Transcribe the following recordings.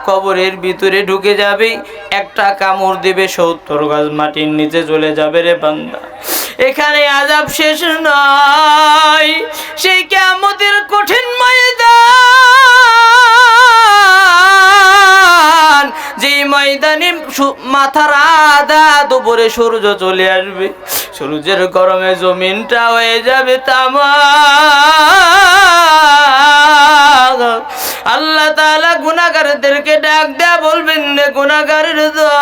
কবরের ভিতরে ঢুকে যাবে, একটা কামড় দিবে 70 গজ মাটির নিচে চলে যাবে রে বান্দা। এখানে আযাব শেষ নয়, সেই কিয়ামতের কঠিন ময়দান, যেই ময়দানে মাথার আধা দুপুরে সূর্য চলে আসবে, সূর্যের গরমে জমিনটা হয়ে যাবে তামা। আল্লাহ তাআলা গুনাহগারদেরকে ডাক দেয়া বলবেন, রে গুনাহগারের দল,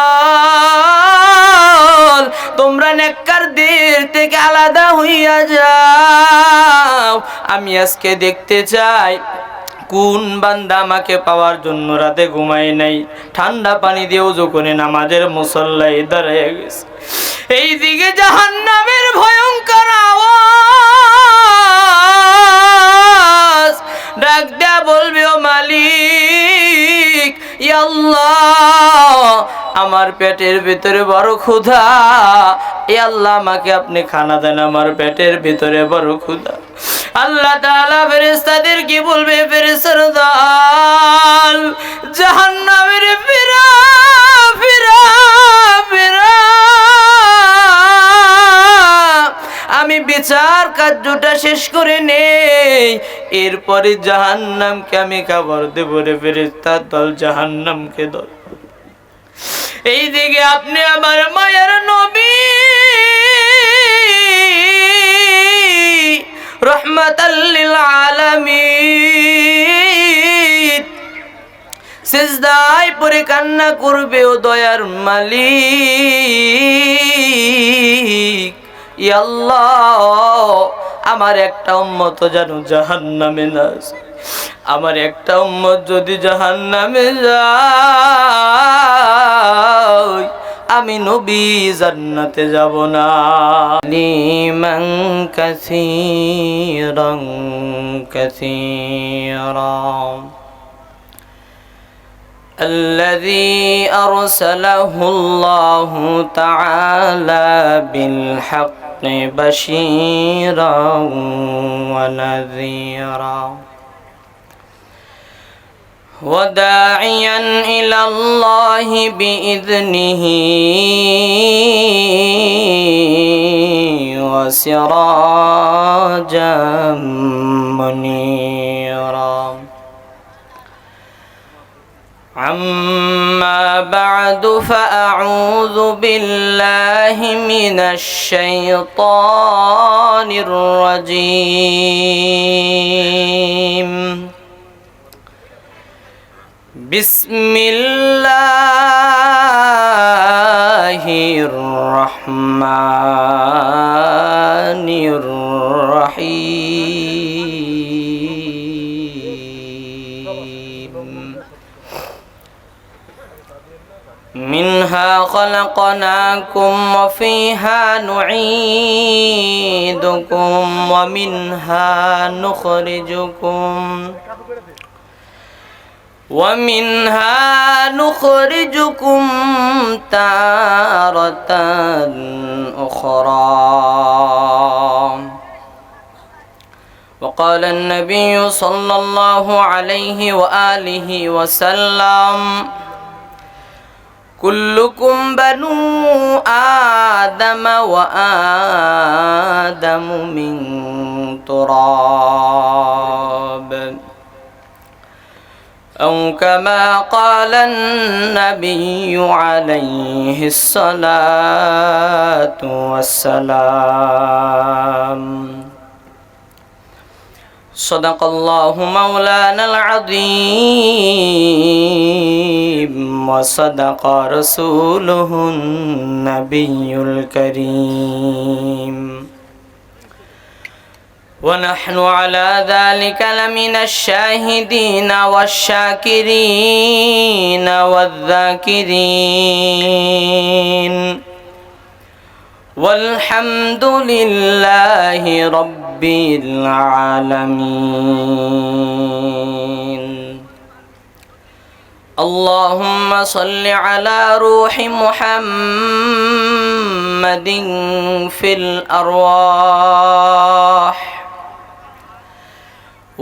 তোমরা নেককারদের থেকে আলাদা হইয়া যাও। আমি আজকে দেখতে চাই কোন বান্দা আমাকে পাওয়ার জন্য রাতে ঘুমায় নাই, ঠান্ডা পানি দিয়ে ওযু করে নামাজের মুসল্লায় দাঁড়িয়ে গেছে। এই দিকে জাহান্নামের ভয়ঙ্কর আওয়াজ ডাক দেয়া বলবে, ও মালিক, ইয়া আল্লাহ, আমার পেটের ভিতরে বড় ক্ষুধা, এ আল্লাহ আমাকে আপনি খানা দেন, আমার পেটের ভিতরে বড় ক্ষুধা। আল্লাহ তাআলা ফেরেশতাদের কি বলবে, ফেরেশতার দল, জাহান্নামের ফিরা ফিরা ফিরা, আমি বিচার কার্যটা শেষ করে নেই, এরপরে জাহান্নামকে আমি খাবার দেব রে। ফেরেশতার দল জাহান্নামকে দল। এই দিকে আপনি আমার মায়ের নবী রহমাতাল লিল আলামিন সিজদায় পড়ে কান্না করবে, ও দয়ার মালিক, ইয়া আল্লাহ, আমার একটা উম্মত যেন জাহান্নামে না যায়, আমার একটা উম্মত যদি জাহান্নামে যায়, আমি নবী জান্নাতে যাব না। লিমান কাসীরান কাসীরা الذي أرسله الله تعالى بالحق بشيرا ونذيرا وداعيا إلى الله بإذنه وسراجا منيرا. أما بعد فأعوذ بالله من الشيطان الرجيم. بسم الله الرحمن الرحيم. منها خلقناكم وفيها نعيدكم ومنها نخرجكم تارة أخرى. وقال النبي صلى الله عليه وآله وسلم كلكم بنو آدم وآدم من تراب أو كما قال النبي عليه الصلاة والسلام. صدق الله مولانا العظيم وصدق رسوله النبي الكريم. ونحن على ذلك لمن الشاهدين والشاكرين والذاكرين والحمد لله رب العالمين. اللهم صل على روح محمد في الأرواح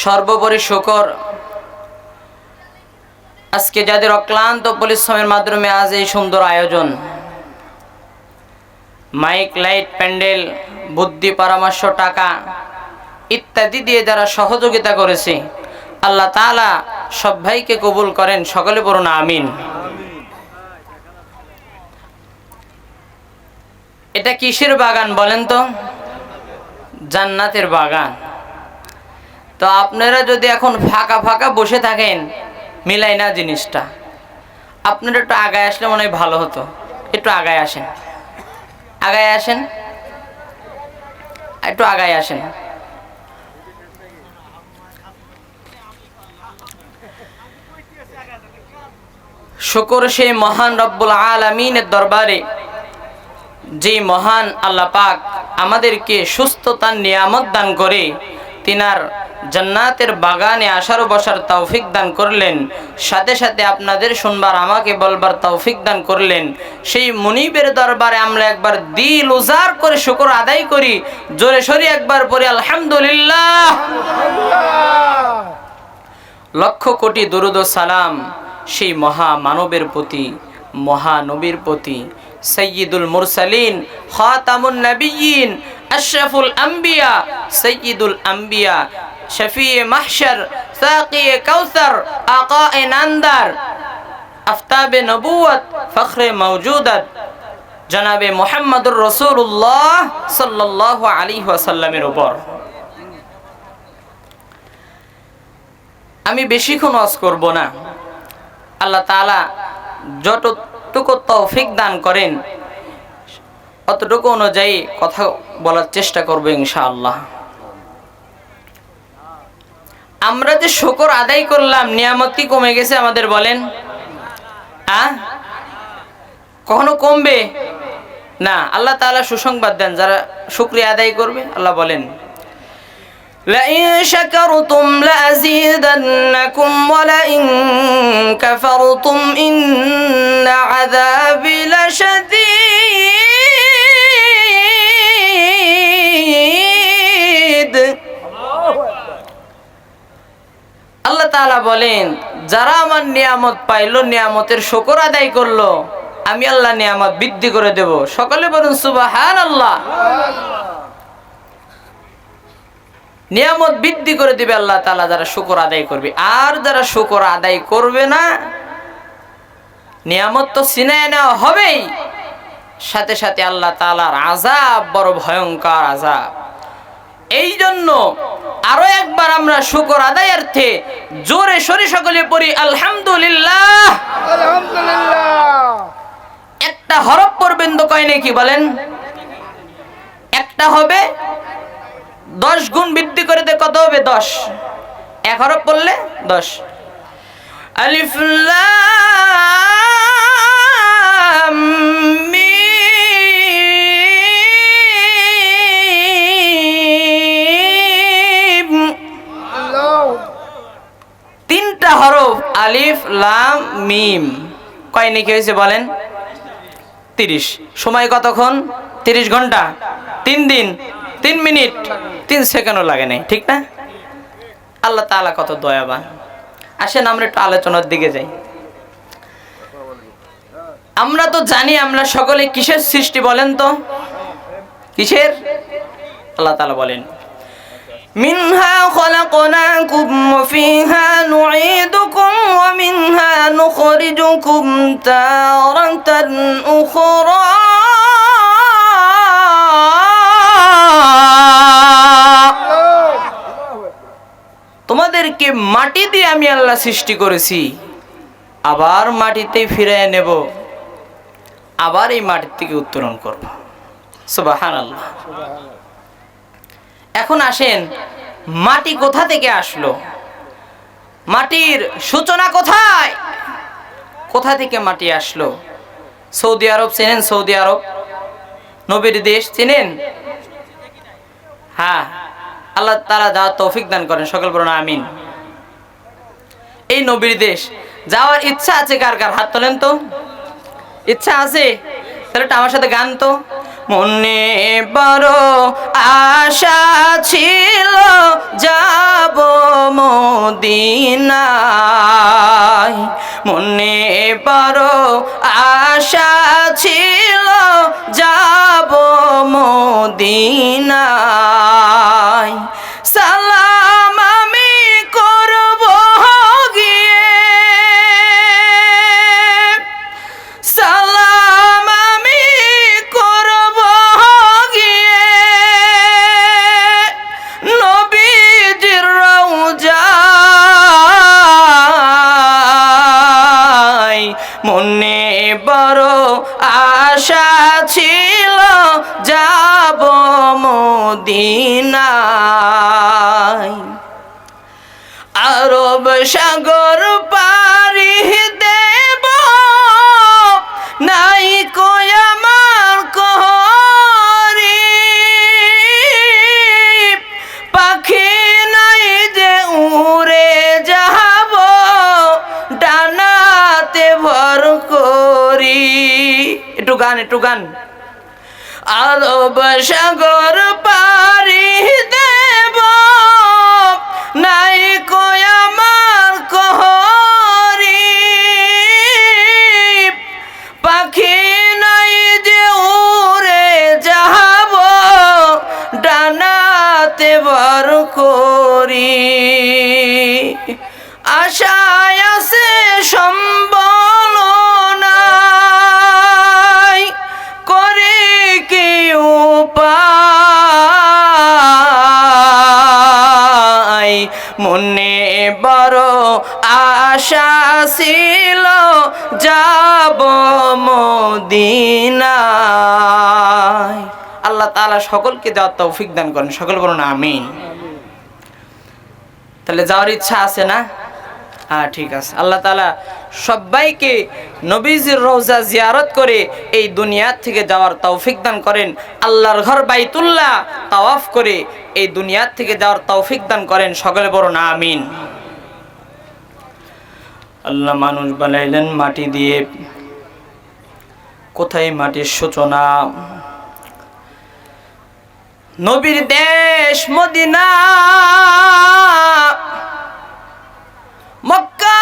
সর্বোপরি শুকর আজকে যাদের অক্লান্ত পরিশ্রমের মাধ্যমে আজ এই সুন্দর আয়োজন, মাইক, লাইট, প্যান্ডেল, বুদ্ধি, পরামর্শ, টাকা ইত্যাদি দিয়ে যারা সহযোগিতা করেছে, আল্লাহ তাআলা সব ভাইকে কবুল করেন। সকলে বলুন আমিন। এটা কিসের বাগান বলেন তো? জান্নাতের বাগান। তো আপনারা যদি এখন ফাঁকা ফাঁকা বসে থাকেন, মিলাই না জিনিসটা। আপনারা একটু আগায় আসলে মনে হয় ভালো হতো। একটু আগায় আসেন, আগায় আসেন, একটু আগায় আসেন। শুকর সেই মহান রব্বুল আলামিনের দরবারে, যে মহান আল্লাহ পাক আমাদেরকে সুস্থতার নিয়ামত দান করে তিনার জান্নাতের বাগানে আসার বসার তৌফিক দান করলেন, সাথে সাথে আপনাদের শুনবার আমাকে বলবার তৌফিক দান করলেন। সেই মুনিবের দরবারে আমরা একবার দিল উজাড় করে শুকর আদায় করি। জোরে সরি একবার পড়ি আলহামদুলিল্লাহ। লক্ষ কোটি দরুদ ও সালাম সেই মহা মানবের প্রতি, মহানবীর প্রতি, সৈয়দুল মুরসালিন, খাতামুন নবিয়্যিন, আশরাফুল আম্বিয়া, সৈয়দুল আম্বিয়া, শফিয়ে মাহশর, সাকিয়ে কাউসার, আকায়ে নান্দার, আফতাবে নবুয়ত, ফখরে মওজুদাত, জনাবে মুহাম্মদুর রাসূলুল্লাহ সাল্লাল্লাহু আলাইহি ওয়াসাল্লামের উপর আমি বেশিক্ষণ ওয়াজ করব না। আল্লাহ তাআলা যতটুকু তৌফিক দান করেন অতটুকু অনুযায়ী কথা বলার চেষ্টা করব ইনশাআল্লাহ। আমরা যে শুকর আদায় করলাম, নিয়ামত কি কমে গেছে আমাদের বলেন? কখনো কমবে না। আল্লাহ তাআলা সুসংবাদ দেন, যারা শুকরিয়া আদায় করবে আল্লাহ বলেন, لئن شكرتم لأزيدنكم ولئن كفرتم إن عذابي لشديد। আল্লাহ তাআলা বলেন, যারা আমার নিয়ামত পাইলো, নিয়ামতের শুকর আদায় করলো, আমি আল্লাহ নিয়ামত বৃদ্ধি করে দেব। সকলে বলুন সুবহানাল্লাহ। নিয়ামত বৃদ্ধি করে দিবে আল্লাহ তাআলা যারা শুকর আদায় করবে। আর যারা শুকর আদায় করবে না, নিয়ামত তো ছিনায় নেওয়া হবেই, সাথে সাথে আল্লাহ তাআলার আযাব বড় ভয়ঙ্কর আযাব। এই জন্য আরো একবার আমরা শুকর আদায়ার্থে জোরে সরে সকলে পড়ি আলহামদুলিল্লাহ। আলহামদুলিল্লাহ। একটা হরফ পড়বেন তো কয় নাকি বলেন? একটা হবে 10 গুণ বৃদ্ধি করে দে, কত হবে? 10। এক হরফ পড়লে 10। আলিফ লাম মিম। তিনটা হরফ, আলিফ লাম মিম। কয় নাকি হয়েছে বলেন? 30। সময় কতক্ষণ? 30 ঘন্টা, 3 দিন, 3 মিনিট, 3 সেকেন্ডও লাগে নাই, ঠিক না? আল্লাহ তাআলা কত দয়াবান। আসেন আমরা একটু আলোচনার দিকে যাই। আমরা তো জানি আমরা সকলে কিসের সৃষ্টি বলেন তো? কিসের? আল্লাহ তাআলা বলেন, মিনহা খলাকনাকুম ওয়া ফিহা নুঈদুকুম ওয়া মিনহা নুখরিজুকুম তারাতান উখরা। তোমাদেরকে মাটি দিয়ে আমি আল্লাহ সৃষ্টি করেছি, আবার মাটিতেই ফিরিয়ে নেব, আবার এই মাটির থেকে উত্তোলন করব। সুবহানাল্লাহ। এখন আসেন, মাটি কোথা থেকে আসলো? মাটির সূচনা কোথায়? কোথা থেকে মাটি আসলো? সৌদি আরব চেনেন? সৌদি আরব নবীর দেশ চেনেন? হ্যাঁ, আল্লাহ তাআলা যা তৌফিক দান করেন, সকল বলুন আমিন। এই নবীর দেশ যাওয়ার ইচ্ছা আছে কার কার? হাত তোলেন তো। ইচ্ছা আছে? তাহলে আমার সাথে গান তো। মনে বড় আশা ছিল যাব মদিনায়, মনে বড় আশা ছিল যাব মদিনায়। সালাম আমি করব গিয়ে, সালাম আমি করব গিয়ে নবীজির রওজায়, মনে বড় আশা ছিল যাব মদিনায়। আরব সাগর পাড়ি দেব নাই কই আমার করি, পাখি নাই যে উড়ে যাব ডানাতে ভর করি। একটু গান, একটু গান। আরব সাগর পাড়ি দেব নাই কই আমার করি, পাখি নাই যে উড়ে যাব ডানাতে ভর করি। আশায় আছে সম্বল নাই, করে কি উপায়, মনে বড় আশা ছিল যাব মদিনায়। আল্লাহ তাআলা সকলকে দেওয়ার তৌফিক দান করেন, সকল বলুন আমিন। তাহলে যাওয়ার ইচ্ছা আছে না? হ্যাঁ, ঠিক আছে। আল্লাহ তাআলা সবাইকে নবীজির রওজা জিয়ারত করে এই দুনিয়া থেকে যাওয়ার তৌফিক দান করেন। আল্লাহর ঘর বাইতুল্লাহ তাওয়াফ করে এই দুনিয়া থেকে যাওয়ার তৌফিক দান করেন, সকলে বলুন আমিন। আল্লাহ মানুষ বানাইলেন মাটি দিয়ে, কোথায় মাটির সূচনা? নবীর দেশ মদিনা, মক্কা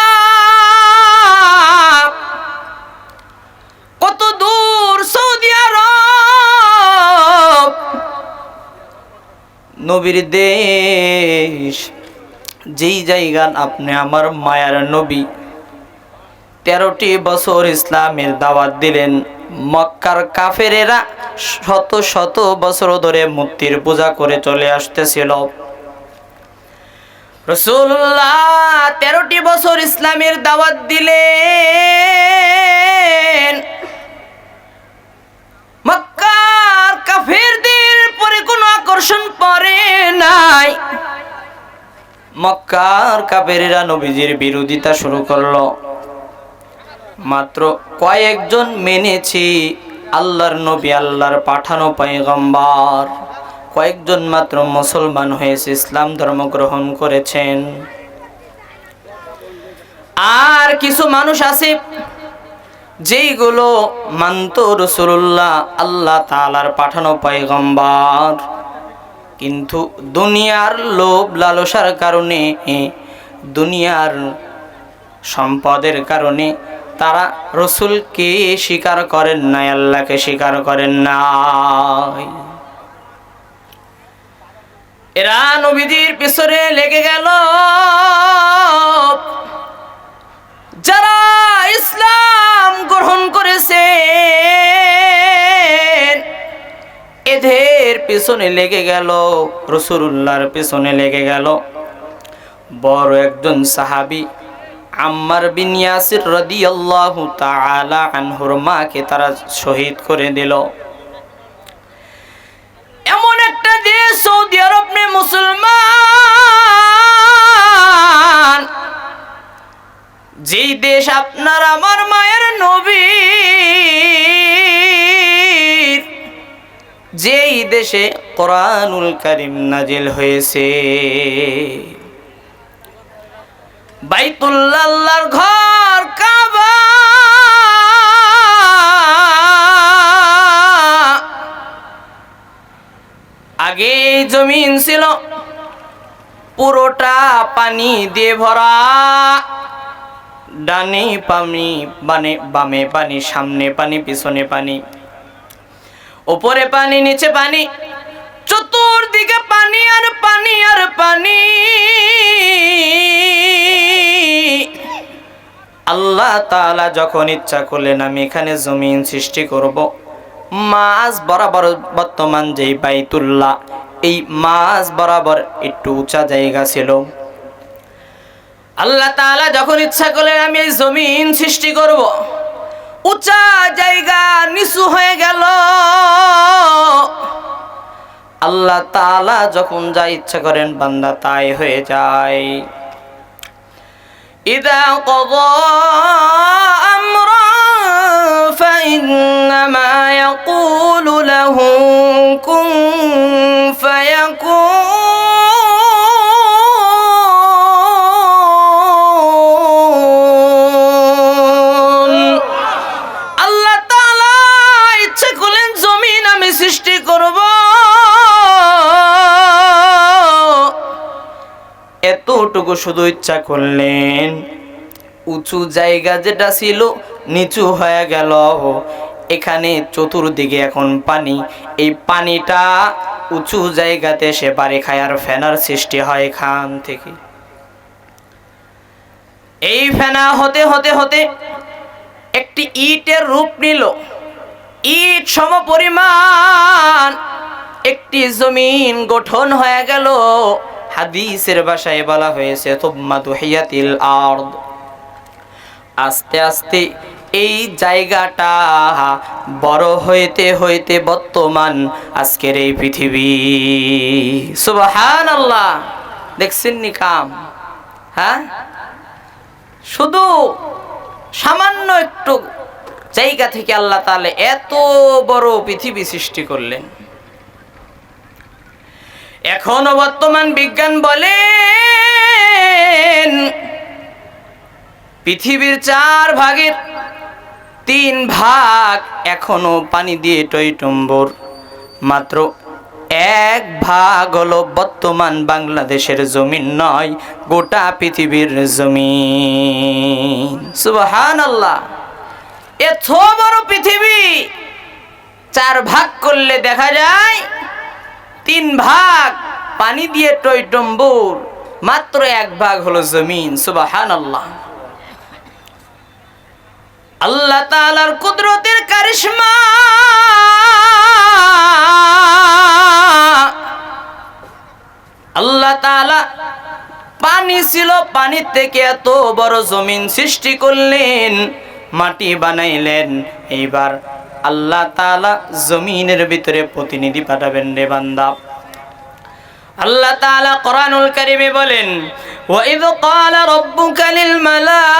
কত দূর সৌদি আরব, নবীর দেশ। যেই জায়গা আপনি আমার মায়ার নবী 13টি বছর ইসলামের দাওয়াত দিলেন, মক্কার কাফেরেরা শত শত বছর ধরে মূর্তির পূজা করে চলে আসতেছিল। রাসূলুল্লাহ 13টি বছর ইসলামের দাওয়াত দিলেন, মক্কার কাফেরদের পরে কোনো আকর্ষণ পড়ে নাই। মক্কার কাফেরেরা নবীজির বিরোধিতা শুরু করলো। মাত্র কয়েকজন মেনেছি আল্লাহর নবী, আল্লাহর পাঠানো পয়গম্বর। কয়েকজন মাত্র মুসলমান হয়েছে, ইসলাম ধর্ম গ্রহণ করেছেন। আর কিছু মানুষ আছে যেইগুলো মানত রাসূলুল্লাহ আল্লাহ তাআলার পাঠানো পয়গম্বর, কিন্তু দুনিয়ার লোভ লালসার কারণে, দুনিয়ার সম্পদের কারণে তারা রাসূলকে স্বীকার করেন নাই, আল্লাহকে স্বীকার করেন নাই। এরা নবীজির পিছনে লেগে গেল। যারা ইসলাম গ্রহণ করেছে এদের পিছনে লেগে গেল, রাসূলুল্লাহর পিছনে লেগে গেল। বড় একজন সাহাবী আম্মার বিন ইয়াসির রাদিয়াল্লাহু তাআলা আনহুর মাকে তারা শহীদ করে দিল। এমন একটা দেশ সৌদি আরব নে মুসলমান, যেই দেশ আপনার আমার মায়ের নবী, যেই দেশে কোরআনুল কারীম নাজিল হয়েছে। বাইতুল্লাহ আল্লাহর ঘর কাবা, জমিন ছিল পুরোটা পানি দিয়ে ভরা, ডানে পানি বামে পানি, সামনে পানি পিছনে পানি, উপরে পানি নিচে পানি, চতুর্দিকে পানি আর পানি আর পানি। আল্লাহ তাআলা যখন ইচ্ছা করলেন আমি এখানে জমিন সৃষ্টি করব, মাঝ বরাবর বর্তমান যেই বাইতুল্লাহ, এই মাঝ বরাবর একটু উঁচা জায়গা ছিল। আল্লাহ তাআলা যখন ইচ্ছা করলেন আমি এই জমিন সৃষ্টি করব, উঁচা জায়গা নিচু হয়ে গেল। আল্লাহ তাআলা যখন যা ইচ্ছা করেন বান্দা তাই হয়ে যায়। ইযা ক্বাযা আমরান ফাইন্নামা ইয়াকুলু লাহু কুন ফায়াকুন। আল্লাহ তাআলা ইচ্ছা করলেন জমিন আমি সৃষ্টি করব, এতটুকু শুধু ইচ্ছা করলেন, উঁচু জায়গা যেটা ছিল নিচু হয়ে গেল। এখানে চতুর্দিকে এখন পানি, এই পানিটা উঁচু জায়গাতে এসে বাড়ি খায় আর ফেনার সৃষ্টি হয় এখান থেকে। এই ফেনা হতে হতে হতে একটি ইটের রূপ নিল, ইট সম পরিমাণ একটি জমিন গঠন হয়ে গেল। হাদিসের ভাষায় বলা হয়েছে তুম্মা দুহিয়াতিল আরদ। আস্তে আস্তে এই জায়গাটা বড় হইতে হইতে বর্তমান আজকের এই পৃথিবী। সুবহানাল্লাহ, দেখছেন নি কাম? হ্যাঁ, শুধু সামান্য একটু জায়গা থেকে আল্লাহ তাআলা এত বড় পৃথিবী সৃষ্টি করলেন। এখনো বর্তমান বিজ্ঞান বলেন পৃথিবীর 4 ভাগের 3 ভাগ এখনো পানি দিয়ে টইটুম্বুর, মাত্র 1 ভাগ হলো বর্তমান বাংলাদেশের জমিন নয়, গোটা পৃথিবীর জমিন। সুবহানাল্লাহ, এত বড় পৃথিবী 4 ভাগ করলে দেখা যায় 3 ভাগ পানি দিয়ে টইটুম্বুর, মাত্র 1 ভাগ হলো জমিন। সুবহানাল্লাহ, আল্লাহ তাআলার কুদরতের কারিশমা। আল্লাহ তাআলা পানি ছিল, পানি থেকে এত বড় জমিন সৃষ্টি করলেন, মাটি বানাইলেন। এইবার আল্লাহ তাআলা জমিনের ভিতরে প্রতিনিধি পাঠাবেন রে বান্দা। আল্লাহ তাআলা কোরআনুল কারীমে বলেন وَإِذْ قَالَ رَبُّكَ لِلْمَلَائِكَةِ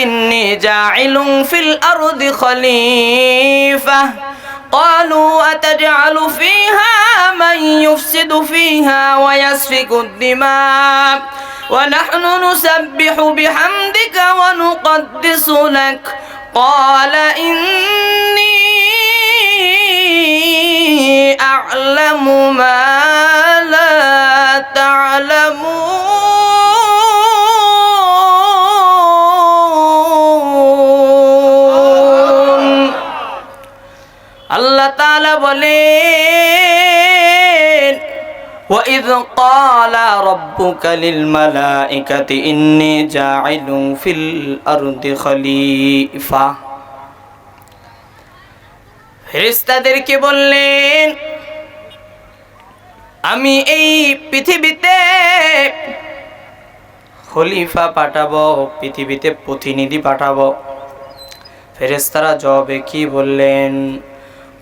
إِنِّي جَاعِلٌ فِي الْأَرْضِ خَلِيفَةً قَالُوا أَتَجْعَلُ فِيهَا مَن يُفْسِدُ فِيهَا وَيَسْفِكُ الدِّمَاءَ وَنَحْنُ نُسَبِّحُ بِحَمْدِكَ وَنُقَدِّسُ لَكَ قَالَ إِنِّي أَعْلَمُ مَا لَا تعلمون। আল্লাহ তাআলা বলেন وَإِذْ قَالَ رَبُّكَ لِلْمَلَائِكَةِ إِنِّي جَاعِلٌ فِي الْأَرْضِ خَلِيفَةً। ফেরেশতাদেরকে বললেন আমি এই পৃথিবীতে খলিফা পাঠাবো, পৃথিবীতে প্রতিনিধি পাঠাবো। ফেরেশতারা জবাবে কি বললেন?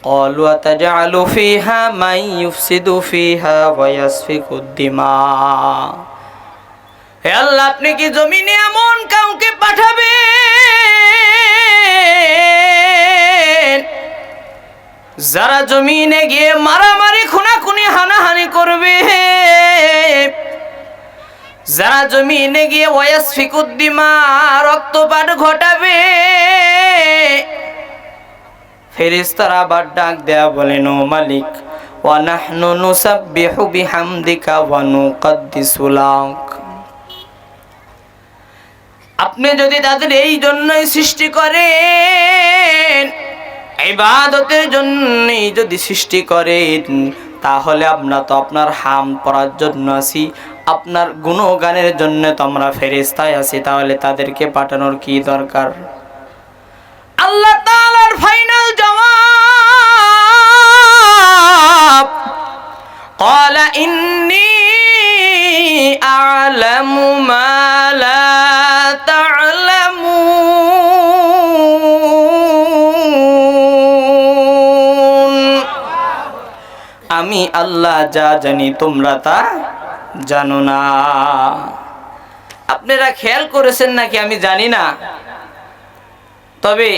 ক্বালু আতাজআলু ফিহা মান ইউফসিদু ফিহা ওয়া ইয়াসফিকুদ দিমা। হে আল্লাহ, আপনি কি জমিনে এমন কাউকে পাঠাবেন যারা জমিনে গিয়ে মারামারি খুনাখুনি হানাহানি করবে, যারা জমিনে গিয়ে ওয়াসফিকুদ দিমা রক্তপাত ঘটাবে। ফেরেশতারা আবার ডাক দেয়া বলেন ও মালিক, ওয়া নাহনু নুসাব্বিহু বিহামদিকা ওয়া নুকদ্দিসু লাক। আপনি যদি তাদের এই জন্যই সৃষ্টি করেন, ইবাদতের জন্যই যদি সৃষ্টি করেন, তাহলে আমরা তো আপনার হাম পড়ার জন্য আছি, আপনার গুণগানের জন্য তো আমরা ফেরেশতায় আছি, তাহলে তাদেরকে পাঠানোর কি দরকার? আল্লাহ তাআলার ফাইনাল জবাব, ক্বালা ইন্নী আ'লামু মা লা তা'লামুন। আমি আল্লাহ যা জানি তোমরা তা জানো না। আপনারা খেয়াল করেছেন নাকি আমি জানি না, তবে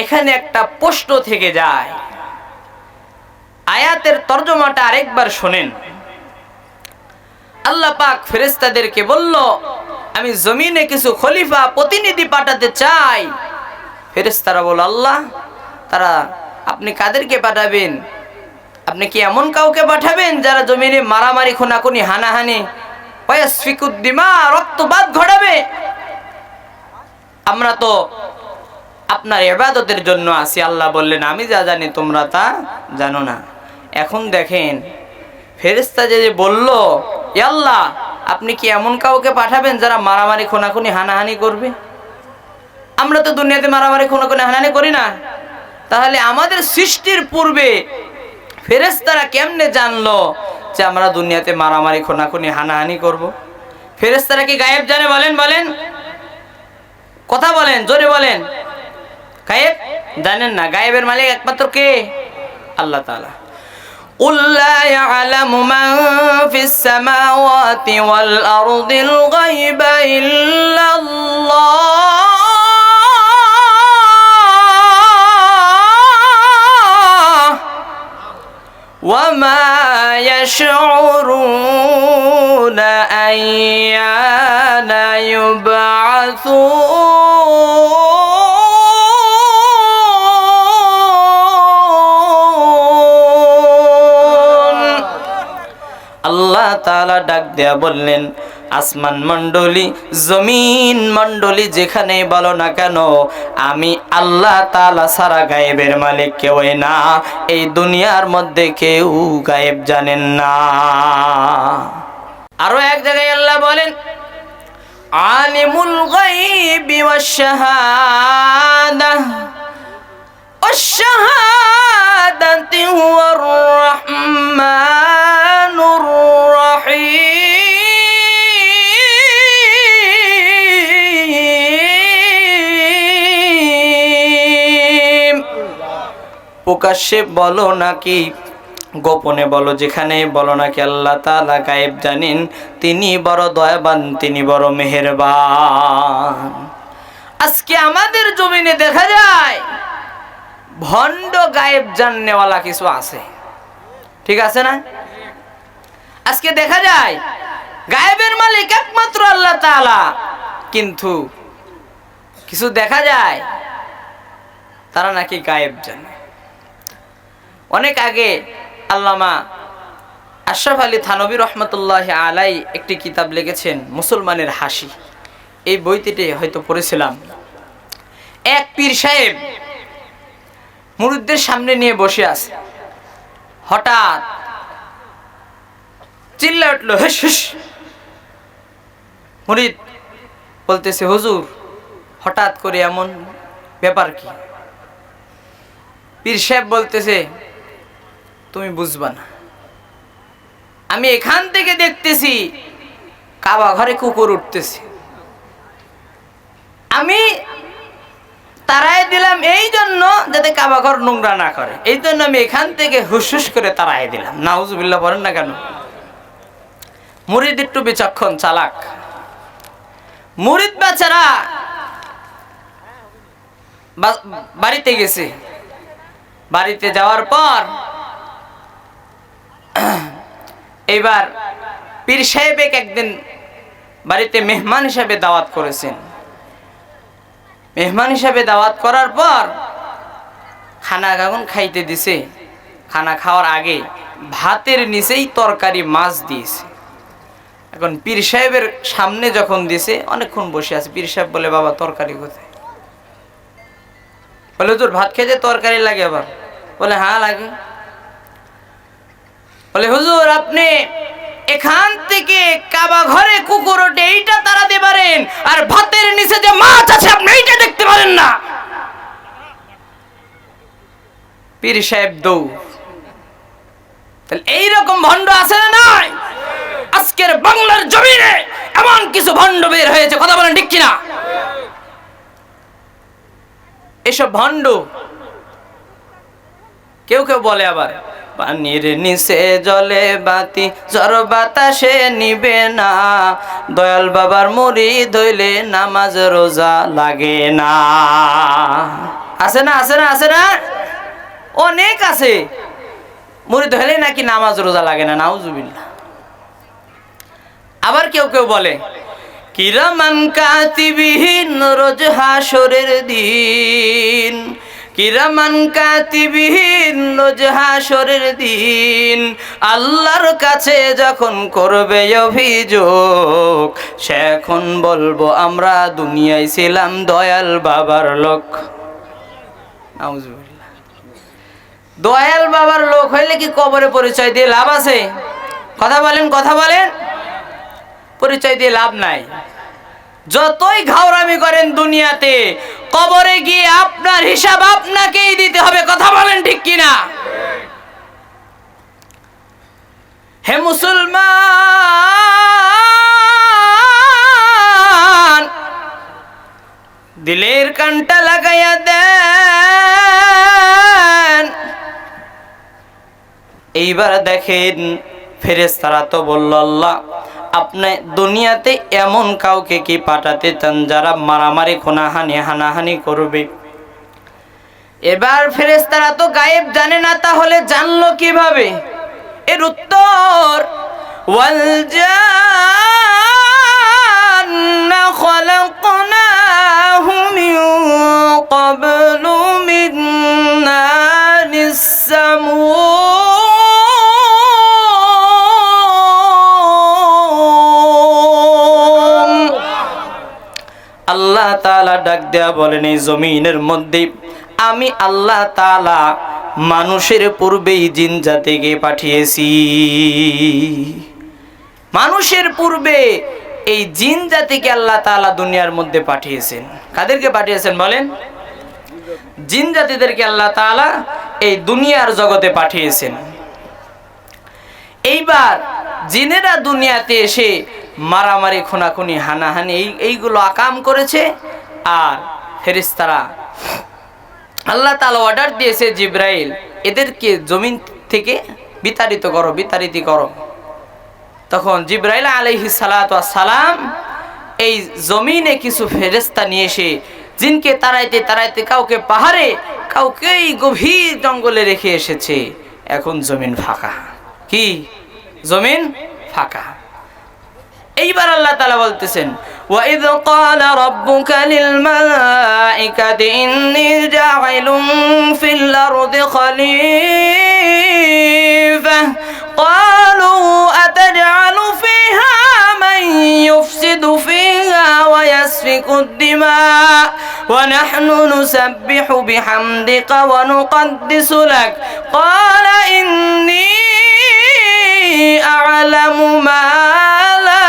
এখানে একটা প্রশ্ন থেকে যায়। আয়াতের তরজমাটা আরেকবার শোনেন। আল্লাহ পাক ফেরেশতাদেরকে বলল, আমি জমিনে কিছু খলিফা প্রতিনিধি পাঠাতে চাই। ফেরেশতারা বলল, আল্লাহ, তারা আপনি কাদেরকে পাঠাবেন? আপনি কি এমন কাউকে পাঠাবেন যারা জমিনে মারামারি, খুনাখুনি, হানাহানি, ওয়াসফিকুদ্দিমা, রক্তপাত ঘটাবে? আমরা তো আপনার ইবাদতের জন্য আসি। আল্লাহ বললেন, আমি যা জানি তোমরা তা জানো না। এখন দেখেন, ফেরেশতা যে বলল, ইয়া আল্লাহ, আপনি কি এমন কাউকে পাঠাবেন যারা মারামারি, খুনাখুনি, হানাহানি করবে? আমরা তো দুনিয়াতে মারামারি, খুনাখুনি, হানাহানি করি না। তাহলে আমাদের সৃষ্টির পূর্বে ফেরেশতারা কেমনে জানলো যে আমরা দুনিয়াতে মারামারি, খুনাখুনি, হানাহানি করব? ফেরেশতারা কি গায়েব জানে? বলেন বলেন, কথা বলেন, জোরে বলেন। গায়েব জানেন না। গায়েবের মালিক একমাত্র কে? আল্লাহ তাআলা। قُل لَّا يَعْلَمُ مَن فِي السَّمَاوَاتِ وَالْأَرْضِ الْغَيْبَ إِلَّا اللَّهُ وَمَا يَشْعُرُونَ أَيَّانَ يُبْعَثُونَ। আল্লাহ তাআলা ডাক দেয়া বললেন, আসমান মণ্ডলী, জমিন মণ্ডলী, যেখানে বলো না কেন, আমি আল্লাহ তাআলা সারা গায়েবের মালিক কেউই না। এই দুনিয়ার মধ্যে কেউ গায়েব জানেন না। আরো এক জায়গায় আল্লাহ বলেন, আলিমুল গায়বি ওয়াশ শাহাদাহ ওয়াশ-শাহাদাতি হুয়ার রাহমানুর রহিম। প্রকাশ্যে বলো নাকি গোপনে বলো, যেখানে বলো নাকি আল্লাহ তাআলা গায়েব জানেন। তিনি বড় দয়াবান, তিনি বড় মেহেরবান। আজকে আমাদের জমিনে দেখা যায় ভণ্ড গায়েব জাননেওয়ালা কিছু আছে, ঠিক আছে না? আজকে দেখা যায় গায়েবের মালিক একমাত্র আল্লাহ তাআলা, কিন্তু কিছু দেখা যায় তারা নাকি গায়েব জানে। অনেক আগে আল্লামা আশরাফ আলী থানভী রহমতুল্লাহ আলাই একটি কিতাব লিখেছেন, মুসলমানের হাসি। এই বইটিতে হয়তো পড়েছিলাম। এক পীর সাহেব মুরিদদের সামনে নিয়ে বসে আছে, হঠাৎ চিল্লা উঠলো, হুস হুস। মুরিদ বলতেছে, হুজুর, হঠাৎ করে এমন ব্যাপার কি? পীর সাহেব বলতেছে, তুমি বুঝবা না, আমি এখান থেকে দেখতেছি কাবা ঘরে কুকুর উঠতেছে। আমি তাড়ায় দিলাম এই জন্য যাতে কাবা ঘর নোংরা না করে, এই জন্য আমি এখান থেকে হুস হুস করে তাড়ায় দিলাম। নাউজুবিল্লাহ বলেন না কেন? মুরিদ একটু বিচক্ষণ, চালাক। মুরিদ বেচারা বাড়িতে গেছে। বাড়িতে যাওয়ার পর এইবার পীর সাহেবকে একদিন বাড়িতে মেহমান হিসাবে দাওয়াত করেছেন। মেহমান হিসাবে দাওয়াত করার পর খানা যখন খাইতে দিছে, খানা খাওয়ার আগে ভাতের নিচেই তরকারি মাছ দিয়েছে। এখন পীর সাহেবের সামনে যখন দিছে, অনেকক্ষণ বসে আছে। পীর সাহেব বলে, বাবা তরকারি কোথায়? বলে, তোর ভাত খেতে তরকারি লাগে আবার? বলে, হ্যাঁ লাগে। বলে, হুজুর আপনি এখান থেকে কাবা ঘরে কুকুর ওঠে এইটা তাড়াতে পারেন, আর ভাতের নিচে যে মাছ আছে আপনি এইটা দেখতে পারেন না। পীর সাহেব দৌড়। তাহলে এইরকম ভণ্ড আছে না নাই? আজকের বাংলার জমিনে এমন কিছু ভণ্ড বের হয়েছে, কথা বলেন ঠিক কিনা? এসব ভণ্ড কেউ কেউ বলে আবার, পানির নিচে জলে বাতি ঝড় বাতাসে নিবে না, দয়াল বাবার মুরিদ হইলে নামাজ রোজা লাগে না। আছে না, আছে না, আছে না? অনেক আছে। মুরিদ হইলে নাকি নামাজ রোজা লাগে না, নাউজুবিল্লাহ। আবার কেউ কেউ বলে, কিরামান কাতিবিন রোজ হাসরের দিন, কিরামান কাতিবিন রোজ হাসরের দিন, আল্লাহর কাছে যখন করবে অভিযোগ, সে এখন বলবো আমরা দুনিয়ায় ছিলাম দয়াল বাবার লোক। নাউজুবিল্লাহ। দয়াল বাবার লোক হইলে কি কবরে পরিচয় দিয়ে লাভ আছে? কথা বলেন, কথা বলেন। পরিচয় দিয়ে লাভ নাই। যতই ঘাওরামি করেন দুনিয়াতে, কবরে গিয়ে আপনার হিসাব আপনাকেই দিতে হবে। কথা বলেন ঠিক কিনা? হে মুসলমান, দিলের কানটা লাগাইয়া দেন। এইবার দেখেন, ফেরেশতারা তো বলল, আল্লাহ আপনি দুনিয়াতে এমন কাউকে কি পাঠাতে চান যারা মারামারি খুনাহানি হানাহানি করবে? এবার ফেরেশতারা তো গায়েব জানে না, তাহলে জানলো কিভাবে? এর উত্তর, ওয়াল জান্না খালাকনাহু মিন ক্বাবলু মিন নারিস সামূম। আল্লাহ তাআলা ডাক দেয়া বলেন, এই জমিনের মধ্যে আমি আল্লাহ তাআলা মানুষের পূর্বেই জিন জাতিকে পাঠিয়েছি। মানুষের পূর্বে এই জিন জাতিকে আল্লাহ তাআলা দুনিয়ার মধ্যে পাঠিয়েছেন। কাদেরকে পাঠিয়েছেন বলেন? জিন জাতিদেরকে আল্লাহ তাআলা এই দুনিয়ার জগতে পাঠিয়েছেন। এইবার জিনেরা দুনিয়াতে এসে মারামারি খুনাখুনি হানাহানি এইগুলো আকাম করেছে। আর ফেরেশতারা, আল্লাহ তাআলা অর্ডার দিয়েছে, জিবরাইল এদেরকে জমিন থেকে বিতাড়িত করো, বিতাড়িত করো। তখন জিবরাইল আলাইহিস সালাতু ওয়াস সালাম এই জমিনে কিছু ফেরেশতা নিয়ে এসে জিনকে তাড়াইতে তাড়াইতে কাউকে পাহাড়ে, কাউকে গভীর জঙ্গলে রেখে এসেছে। এখন জমিন ফাঁকা। কি? জমিন ফাঁকা। এইবার আল্লাহ তাআলা বলতেছেন, وَإِذْ قَالَ رَبُّكَ لِلْمَلَائِكَةِ إِنِّي جَاعِلٌ فِي الْأَرْضِ خَلِيفَةً قَالُوا أَتَجْعَلُ فِيهَا مَن يُفْسِدُ فِيهَا وَيَسْفِكُ الدِّمَاءَ وَنَحْنُ نُسَبِّحُ بِحَمْدِكَ وَنُقَدِّسُ لَكَ قَالَ إِنِّي أَعْلَمُ مَا لَا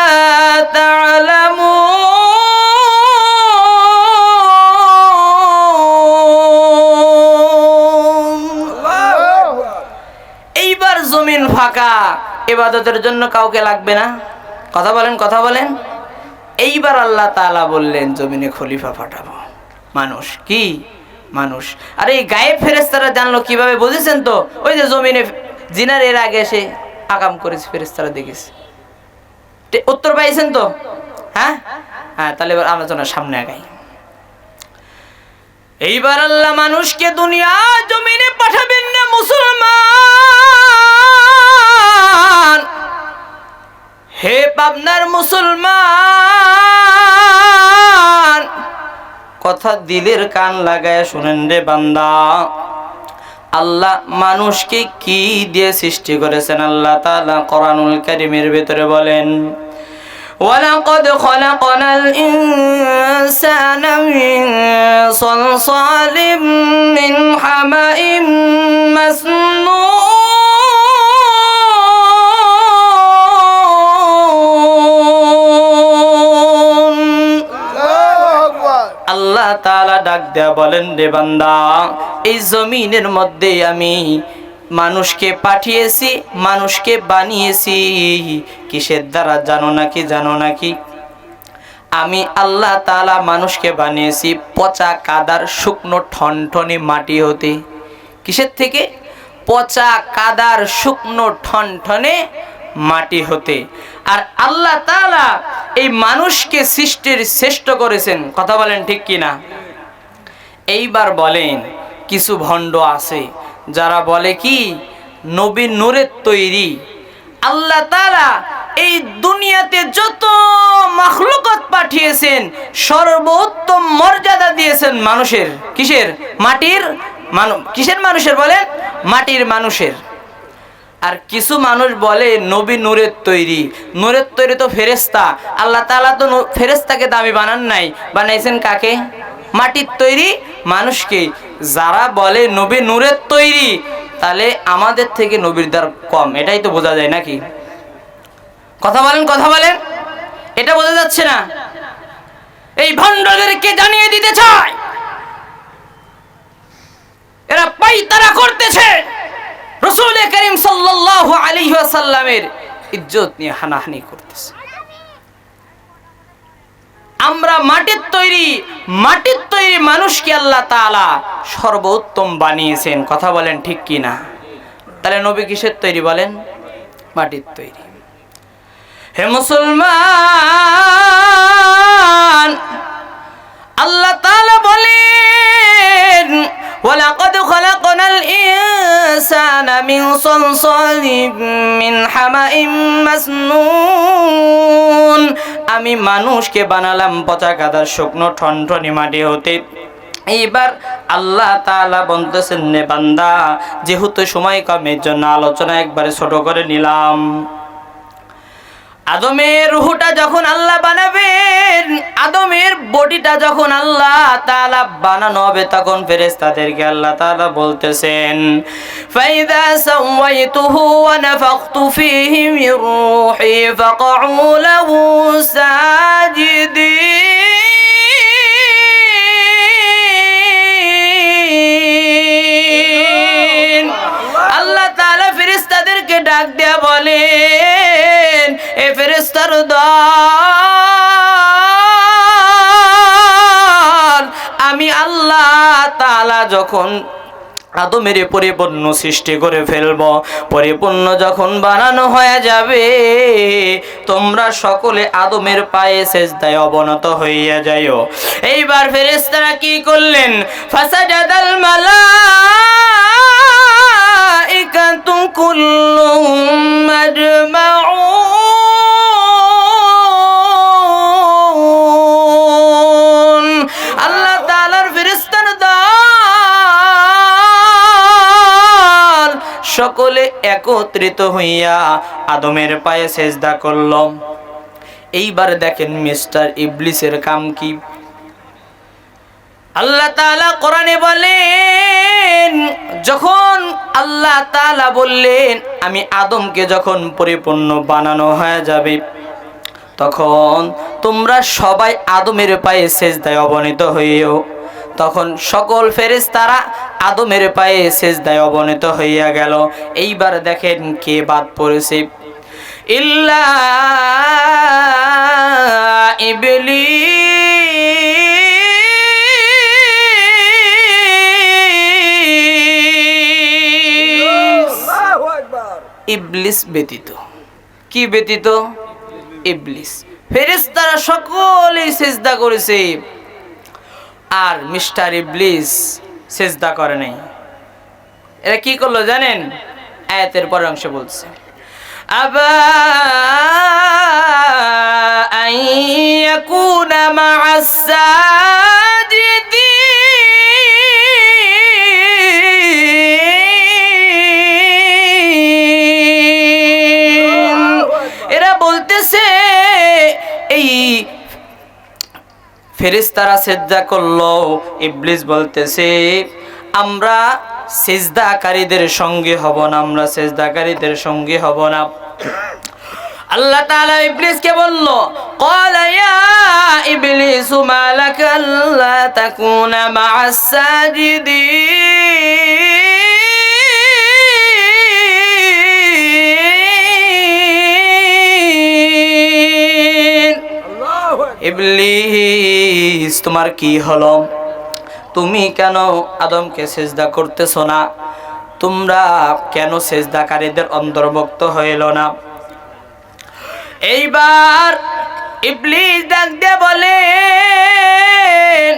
تعلمون। এইবার জমিন ফাঁকা, ইবাদতের জন্য কাউকে লাগবে না। কথা বলেন, কথা বলেন। এইবার আল্লাহ তাআলা বললেন, জমিনে খলিফা পাঠাবো। মানুষ। কি? মানুষ। আর এই গায়েব ফেরেশতারা জানলো কিভাবে বুঝেছেন তো? ওই যে জমিনে জিনার এর আগে এসে আকাম করেছে, ফেরেশতারা দেখেছে। উত্তর পাইছেন তো? হ্যাঁ হ্যাঁ, তাহলে এবার আলোচনার সামনে আগাই। এইবার আল্লাহ মানুষকে দুনিয়া জমিনে পাঠাবেন না। মুসলমান, হে পাবনার মুসলমান, কথা দিলের কান লাগায় শুনেন রে বান্দা। আল্লাহ মানুষকে কি দিয়ে সৃষ্টি করেছেন আল্লাহ তাআলা কোরআনুল কারীমের ভিতরে বলেন, ওয়ালাকাদ খলাকনাল ইনসানা মিন সালসালিম মিন হামাইম মাসনুন। আল্লাহ তাআলা ডাক দেয়া বলেন, রে বান্দা, এই জমিনের মধ্যে আমি মানুষকে পাঠিয়েছি, মানুষকে বানিয়েছি কিসের দ্বারা জানো নাকি? আমি আল্লাহ তাআলা মানুষকে বানিয়েছি পচা কাদার শুকনো ঠনঠনে মাটি হতে। কিসের থেকে? পচা কাদার শুকনো ঠনঠনে মাটি হতে। আর আল্লাহ তাআলা এই মানুষকে সৃষ্টির শ্রেষ্ঠ করেছেন। কথা বলেন ঠিক কিনা? এইবার বলেন, কিছু ভণ্ড আছে যারা বলে কি নবী নূরের তৈরি। আল্লাহ তাআলা এই দুনিয়াতে যত মাখলুকাত পাঠিয়েছেন সর্বোত্তম মর্যাদা দিয়েছেন মানুষের। কিসের? মাটির কিসের মানুষের? বলেন, মাটির মানুষের। আর কিছু মানুষ বলে নবী নূরের তৈরি। নূরের তৈরি তো ফেরেশতা। আল্লাহ তাআলা তো ফেরেশতাকে দামি বানান নাই, বানাইছেন কাকে? মাটির তৈরি মানুষকে। যারা বলে নবী নূরের তৈরি, তাহলে আমাদের থেকে নবীর দ্বার কম, এটাই তো বোঝা যায় নাকি? কথা বলেন, এটা বোঝা যাচ্ছে না? এই ভণ্ডদেরকে জানিয়ে দিতে চায় এরা পাইতারা করতেছে রাসূল করিম সাল্লাল্লাহু আলাইহি ওয়াসাল্লামের ইজ্জত নিয়ে হানাহানি করতেছে। আমরা মাটির তৈরি মানুষকে আল্লাহ তাআলা সর্বোত্তম বানিয়েছেন। কথা বলেন ঠিক কিনা? তাহলে নবী কিসের তৈরি? বলেন, মাটির তৈরি। হে মুসলমান, আল্লাহ তাআলা বলেন, ওয়ালাকাদ খলাকনাল ইনসানা মিন সালসালিম মিন হামাইম মাসনুন। আমি মানুষকে বানালাম পচা কাদার শুকনো ঠনঠনে মাটি হতে। এইবার আল্লাহ তাআলা বলতেছেন, নে বান্দা, যেহেতু সময় কমের জন্য আলোচনা একবারে ছোট করে নিলাম। আদমের রূহটা যখন আল্লাহ বানাবেন, আদমের বডিটা যখন আল্লাহ তাআলা বানানো হবে, তখন ফেরেশতাদেরকে আল্লাহ তাআলা বলতেছেন, ফাইদা সাওয়াইতুহু ওয়া নাফাখতু ফীহি মির রূহি ফাকউ লাহু সাজিদিন। আল্লাহ তাআলা ফেরেশতাদেরকে ডাক দেয়া বলেন, এ ফেরেশতার দল, আমি আল্লাহ তাআলা যখন আদমের পরিপূর্ণ সৃষ্টি করে ফেলব, পরিপূর্ণ যখন বানানো হয়ে যাবে, তোমরা সকলে আদমের পায়ে সেজদায় অবনত হইয়া যাইও। এইবার ফেরেশতারা কি করলেন? ফাসাজাদাল মালাইকাতু কুল্লুহুম আজমাউন। আল্লাহ তাআলার ফেরেশতার দল সকলে একত্রিত হইয়া আদমের পায়ে সেজদা করল। এইবার দেখেন মিস্টার ইবলিসের কাম কি। আল্লাহ তাআলা কোরআনে বলেন, যখন আল্লাহ তাআলা বললেন আমি আদমকে যখন পরিপূর্ণ বানানো হয়ে যাবে, তখন তোমরা সবাই আদমের পায়ে সেজদায় অবনীত হইও। তখন সকল ফেরেশতারা আদমের পায়ে সেজদায় অবনীত হইয়া গেল। এইবার দেখেন কে বাদ পড়েছে? ইল্লা ইবলিস ব্যতীত। কি ব্যতীত? ইবলিস। ফেরেশতারা সকলেই সিজদা করেছে, আর মিস্টার ইবলিস সিজদা করে নাই। এরা কি করলো জানেন? আয়াতের পরের অংশ বলছে, আবা আন ইয়াকুনা মা'আস সাজিদিন। ফেরেশতারা সিজদা করলো। ইবলিস বলতেছে আমরা সিজদাকারীদের সঙ্গে হব না, আমরা সিজদাকারীদের সঙ্গে হব না। আল্লাহ তাআলা ইবলিসকে বলল ক্বালা ইয়া ইবলিসু মা লাকা আল্লা তাকুনা মা'আস সাজিদিন। ইবলিস তোমার কি হলো? তুমি কেন আদমকে সিজদা করতেছ না? তোমরা কেন সিজদাকারীদের অন্তর্ভুক্ত হইল না? এইবার ইবলিস ডাক দিয়ে বলেন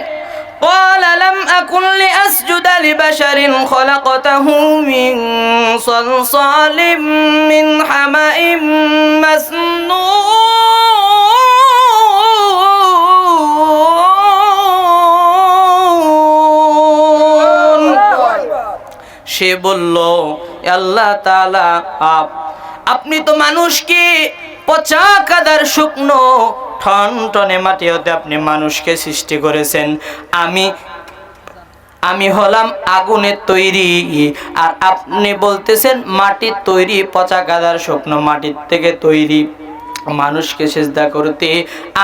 قال لم أكن لأسجد لبشر خلقته من صلصال من حمأ مسنون। সে বলল আল্লাহ তাআলা আপনি তো মানুষকে পচা কাদার শুকনো ঠনঠনে মাটি হতে আপনি মানুষকে সৃষ্টি করেছেন, আমি হলাম আগুনের তৈরি, আর আপনি বলতেছেন মাটির তৈরি, পচা কাদার শুকনো মাটির থেকে তৈরি। মানুষকে সিজদা করতে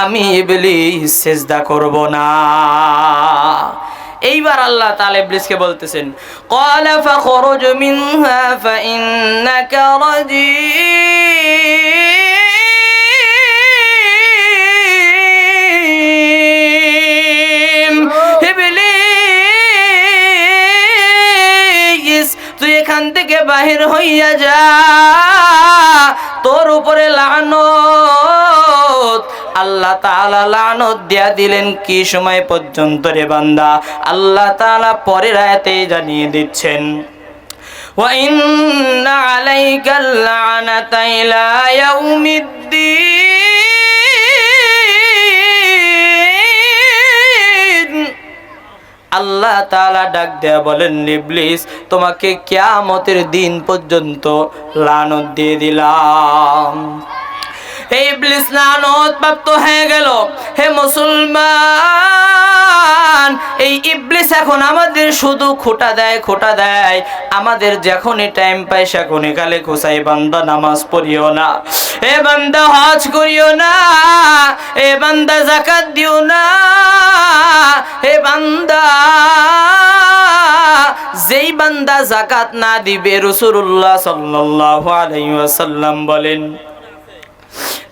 আমি ইবলিস সিজদা করব না। এইবার আল্লাহ তাআলা ইবলিসকে বলতেছেন ক্বালা ফাখরুজ মিনহা ফাইন্নাকা রাজিম। ইবলিস তুই এখান থেকে বাহির হইয়া যা, তোর উপরে লানত। আল্লাহ তাআলা লানত দিয়া দিলেন কি সময় পর্যন্ত রে বান্দা? আল্লাহ তাআলা পরের আয়াতে জানিয়ে দিচ্ছেন ওয়া ইন্না আলাইকাল লা'নাতা ইলা ইয়াউমিদ্দিন। আল্লাহ তাআলা ডাক দেয়া বলেন ইবলিস তোমাকে কিয়ামতের দিন পর্যন্ত লানত দিয়ে দিলাম। এই ইবলিস লানত প্রাপ্ত হয়ে গেল। হে মুসলমান, এই ইবলিস এখন আমাদের শুধু খোঁটা দেয়। আমাদের যখনই টাইম পাই সেখনই গালে খোঁচাই বান্দা নামাজ পড়িও না, এ বান্দা হজ করিও না, এ বান্দা যাকাত দিও না, হে বান্দা যেই বান্দা যাকাত না দিবে রাসূলুল্লাহ সাল্লাল্লাহু আলাইহি ওয়াসাল্লাম বলেন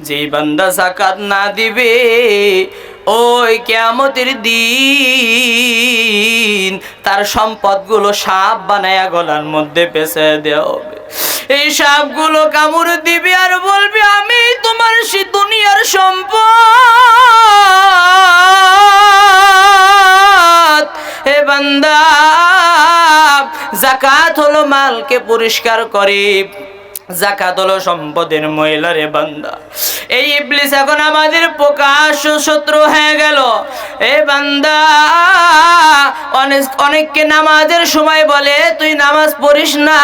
যেই বান্দা যাকাত না দিবে ওই কিয়ামতের দিন তার সম্পদগুলো সাপ বানায়া গলার মধ্যে পেঁচে দেওয়া হবে। এই সাপগুলো কামড় দিবে আর বলবে আমি তোমার সে দুনিয়ার সম্পদ। হে বান্দা যাকাত হলো মালকে পরিষ্কার করে, যাকাত হলো সম্পদের ময়লা রে বান্দা। এই ইবলিস এখন আমাদের প্রকাশ্য শত্রু হয়ে গেল। এ বান্দা অনেককে নামাজের সময় বলে তুই নামাজ পড়িস না,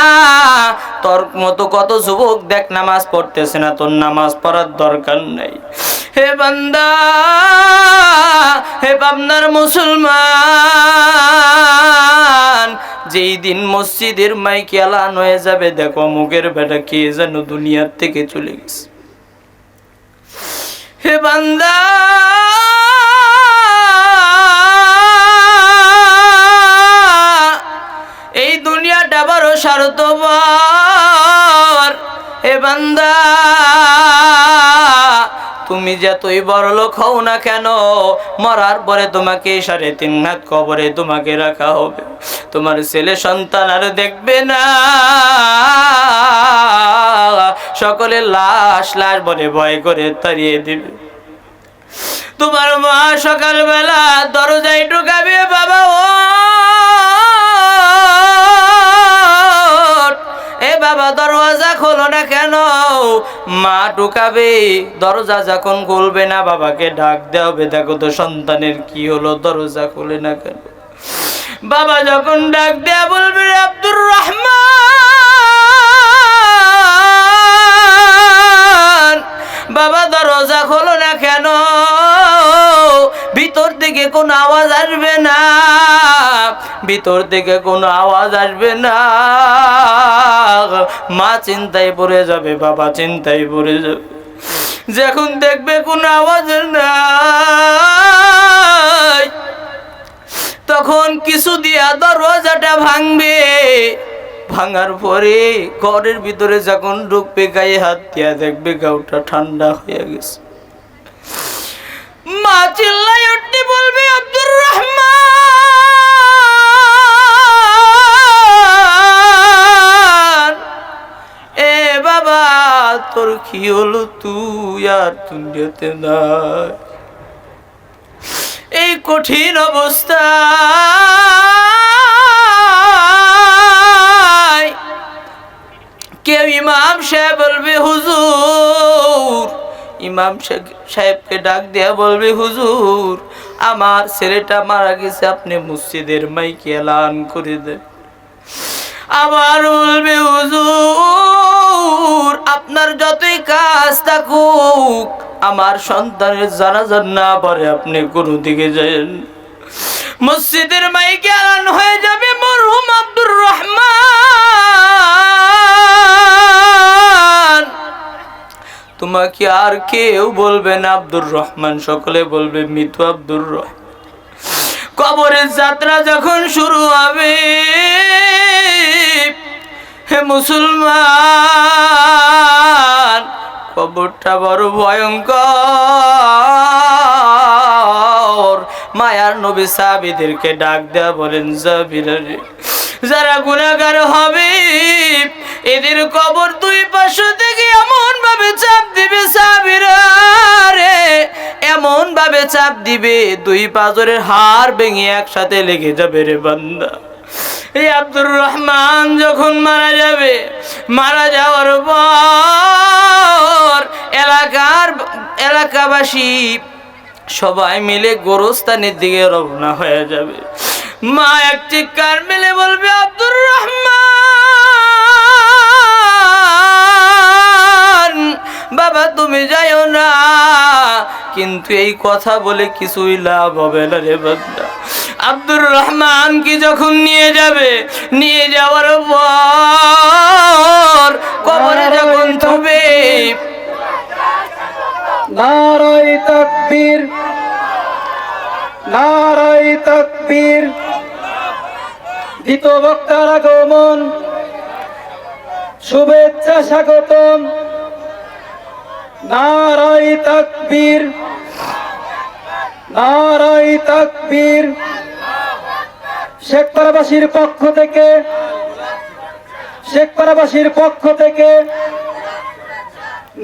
তোর মতো কত যুবক দেখ নামাজ পড়তেছে না, তোর নামাজ পড়ার দরকার নেই। হে বান্দা, হে পাবনার মুসলমান, যেই দিন মসজিদের মাইকে এলান হয়ে যাবে দেখো মুখের বেটা কে যেন দুনিয়ার থেকে চলে গেছে। হে বান্দা, এই দুনিয়াটা বড় স্বার্থপর। হে বান্দা, তুমি যতই বড় লোক হও না কেন, মরার পরে তোমাকে 3.5 হাত কবরে তোমাকে রাখা হবে। তোমার ছেলে সন্তান আর দেখবে না, সকলে লাশ লাশ বলে ভয় করে তাড়িয়ে দিবে। তোমার মা সকালবেলা দরজায় ঢুকাবে, বাবা ও এ বাবা দরজা খোলো না কেন? মা ঢুকাবে, দরজা যখন খুলবে না বাবাকে ডাক দেওয়া হবে, দেখো তো সন্তানের কি হলো, দরজা খুলে না কেন? বাবা যখন ডাক দেয়া বলবে আব্দুর রহমান, বাবা দরজা খোলো না কেন? ভিতর থেকে কোনো আওয়াজ আসবে না, ভিতর থেকে কোনো আওয়াজ আসবে না। মা চিন্তায় পড়ে যাবে, বাবা চিন্তায় পড়ে যাবে। যখন দেখবে কোনো আওয়াজ নাই, তখন কিছু দিয়া দরজাটা ভাঙবে। ভাঙার পরে ঘরের ভিতরে যখন ঢুকবে, গায়ে হাত দিয়া দেখবে গাউটা ঠান্ডা হয়ে গেছে। মা চিল্লাই উঠতে বলবে, আব্দুর রহমান, এ বাবা তোর কি হলো? তুই আর দুনিয়াতে নাই। এই কঠিন অবস্থা কেউ ইমাম সাহেব বলবে, হুজুর, ইমাম সাহেবকে ডাক দিয়া বলবে, হুজুর আমার ছেলেটা মারা গেছে, আপনি মসজিদের মাইকে এলান করে দেন। আবার বলবে, হুজুর আপনার যতই কাজ থাকুক, আমার সন্তানের জানাজা না পড়ে আপনি কোন দিকে যাবেন। মসজিদের মাইকে এলান হয়ে যাবে, মরহুম আব্দুর রহমান। তোমাকে আর কেউ বলবে না আব্দুর রহমান, সকলে বলবে মৃত আব্দুর রহমান। কবরের যাত্রা যখন শুরু হবে, হে মুসলমান, কবরটা বড় ভয়ঙ্কর। মায়ার নবী সাহাবীদেরকে ডাক দেয়া বলেন, যারা গুনাহগার হবে এদের কবর দুই পাশে থেকে এমন ভাবে চাপ দিবে সাহাবীরা রে, এমন ভাবে চাপ দিবে দুই পাজরের হাড় ভেঙে একসাথে লেগে যাবে রে বান্দা। এই আব্দুর রহমান যখন মারা যাবে, মারা যাওয়ার পর এলাকাবাসী সবাই মিলে গোরস্থানের দিকে রওনা হয়ে যাবে। মা এক চিৎকার মেলে বলবে, আব্দুর রহমান বাবা তুমি যাইও না। কিন্তু এই কথা বলে কিছুই লাভ হবে না রে বান্দা। আব্দুর রহমান কি যখন নিয়ে যাবে, নিয়ে যাওয়ার পর কবরে যখন থুবে, নারায়ে তাকবীর, নারায়ে তাকবীর। দ্বিতীয় বক্তার আগমন, শুভেচ্ছা স্বাগতম। নারায়ে তাকবীর, নারায়ে তাকবীর। শেখপাড়াবাসীর পক্ষ থেকে, শেখপাড়াবাসীর পক্ষ থেকে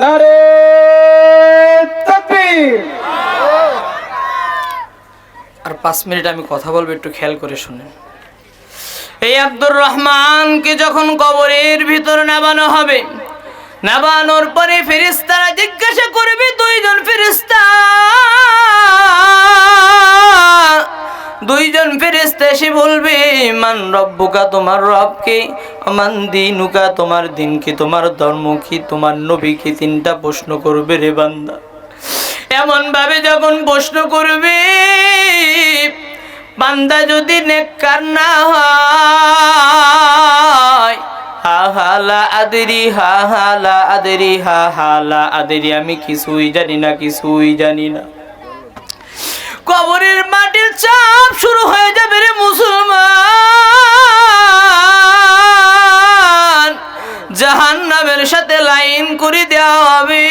নারায়ে তাকবীর। আর 5 মিনিট আমি কথা বলবো, একটু খেয়াল করে শুনেন। এই আব্দুর রহমানকে যখন কবরের ভিতর নামানো হবে, নামানোর পরে ফেরেশতারা জিজ্ঞাসা করবে, দুইজন ফেরেশতা এসে বলবে, মান রব্বুকা তোমার রবকে, মান দীনুকা তোমার দিন কি, তোমার ধর্ম কি, তোমার নবী কি। 3টা প্রশ্ন করবে রে বান্দা। এমন ভাবে যখন প্রশ্ন করবে, বান্দা যদি নেককার না হয়, হা হালা আদেরি, হা হালা আদেরি, হা হালা আদেরি, আমি কিছুই জানি না, কিছুই জানি না। কবরের মাটির চাপ শুরু হয়ে যাবে রে মুসলমান। জাহান্নামের সাথে লাইন করে দেওয়া হবে।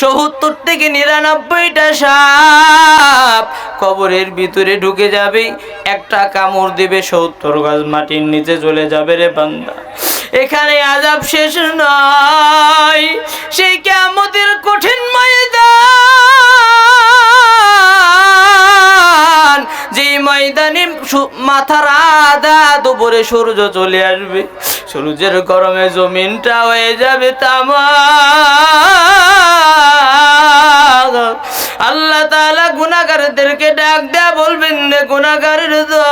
70 থেকে 99টা সাপ কবরের ভিতরে ঢুকে যাবে, একটা কামড় দিবে 70 গজ মাটির নিচে চলে যাবে রে বান্দা। এখানে আযাব শেষ নয়, সেই কিয়ামতের কঠিন ময়দান, যেই ময়দানে মাথার আধা দুপুরে সূর্য চলে আসবে, সূর্যের গরমে জমিনটা হয়ে যাবে তামা। আল্লাহ তাআলা গুনাহগারদেরকে ডাক দেয়া বলবেন, রে গুনাহগারের দল,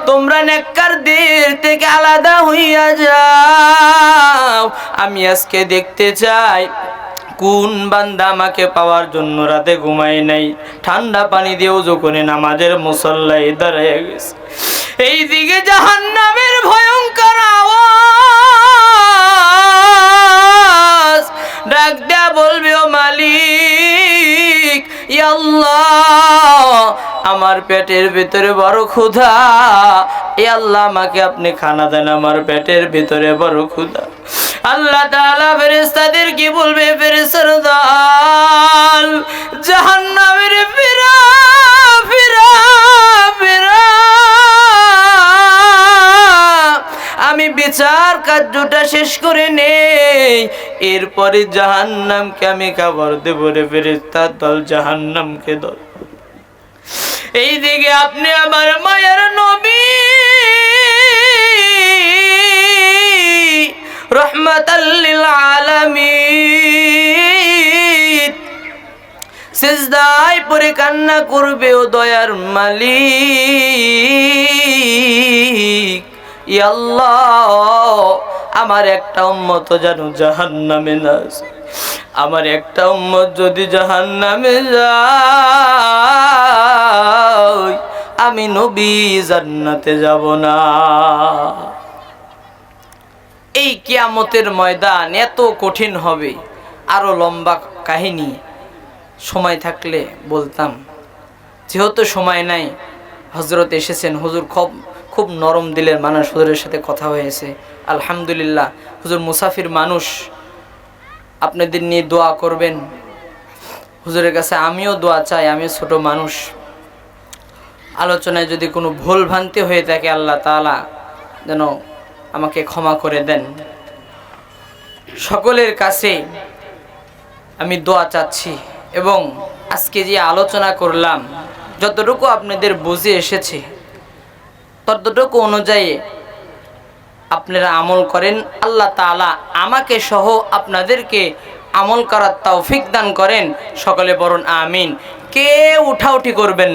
তোমরা নেককারদের থেকে আলাদা হইয়া যাও। আমি আজকে দেখতে চাই কোন বান্দা আমাকে পাওয়ার জন্য রাতে ঘুমায় নাই, ঠান্ডা পানি দিয়ে ওযু করে নামাজের মুসল্লায় দাঁড়িয়ে গেছে। এইদিকে জাহান্নামের ভয়ঙ্কর আওয়াজ ডাক দেয়া বলবে, ও মালিক, ইয়া আল্লাহ, আমার পেটের ভিতরে বড় ক্ষুধা, ইয়া আল্লাহ আমাকে আপনি খানা দেন, আমার পেটের ভিতরে বড় ক্ষুধা। আল্লাহ তাআলা ফেরেশতাদের কি বলবে, ফেরেশতার দল জাহান্নামের ফিরা ফিরা ফিরা, আমি বিচার কার্যটা শেষ করে নেই, এরপরে জাহান্নামকে আমি খাবার দেব রে। ফেরেশতার দল জাহান্নামকে দল। এইদিকে আপনি আমার মায়ের নবী রহমাতাল লিল আলামিন সিজদায় পড়ে কান্না করবে, ও দয়ার মালিক, ইয়া আল্লাহ, আমার একটা উম্মত যেন জাহান্নামে না যায়, আমার একটা উম্মত যদি জাহান্নামে যায়, আমি নবী জান্নাতে যাব না। এই কিয়ামতের ময়দান এত কঠিন হবে, আরো লম্বা কাহিনী সময় থাকলে বলতাম, যেহেতু সময় নাই। হযরত এসেছেন, হুজুর খুব নরম দিলের মানুষ, হুজুরের সাথে কথা হয়েছে আলহামদুলিল্লাহ। হুজুর মুসাফির মানুষ, আপনাদের নিয়ে দোয়া করবেন। হুজুরের কাছে আমিও দোয়া চাই, আমি ছোট মানুষ, আলোচনায় যদি কোনো ভুল ভ্রান্তি হয়ে থাকে আল্লাহ তাআলা যেন আমাকে ক্ষমা করে দেন। সকলের কাছে আমি দোয়া চাচ্ছি, এবং আজকে যে আলোচনা করলাম যতটুকু আপনাদের বুঝে এসেছে ততটুকু অনুযায়ী আপনারা আমল করেন। আল্লাহ তাআলা আমাকে সহ আপনাদেরকে আমল করার তৌফিক দান করেন। সকলে বলুন আমিন। কে উঠাউঠি করবেন।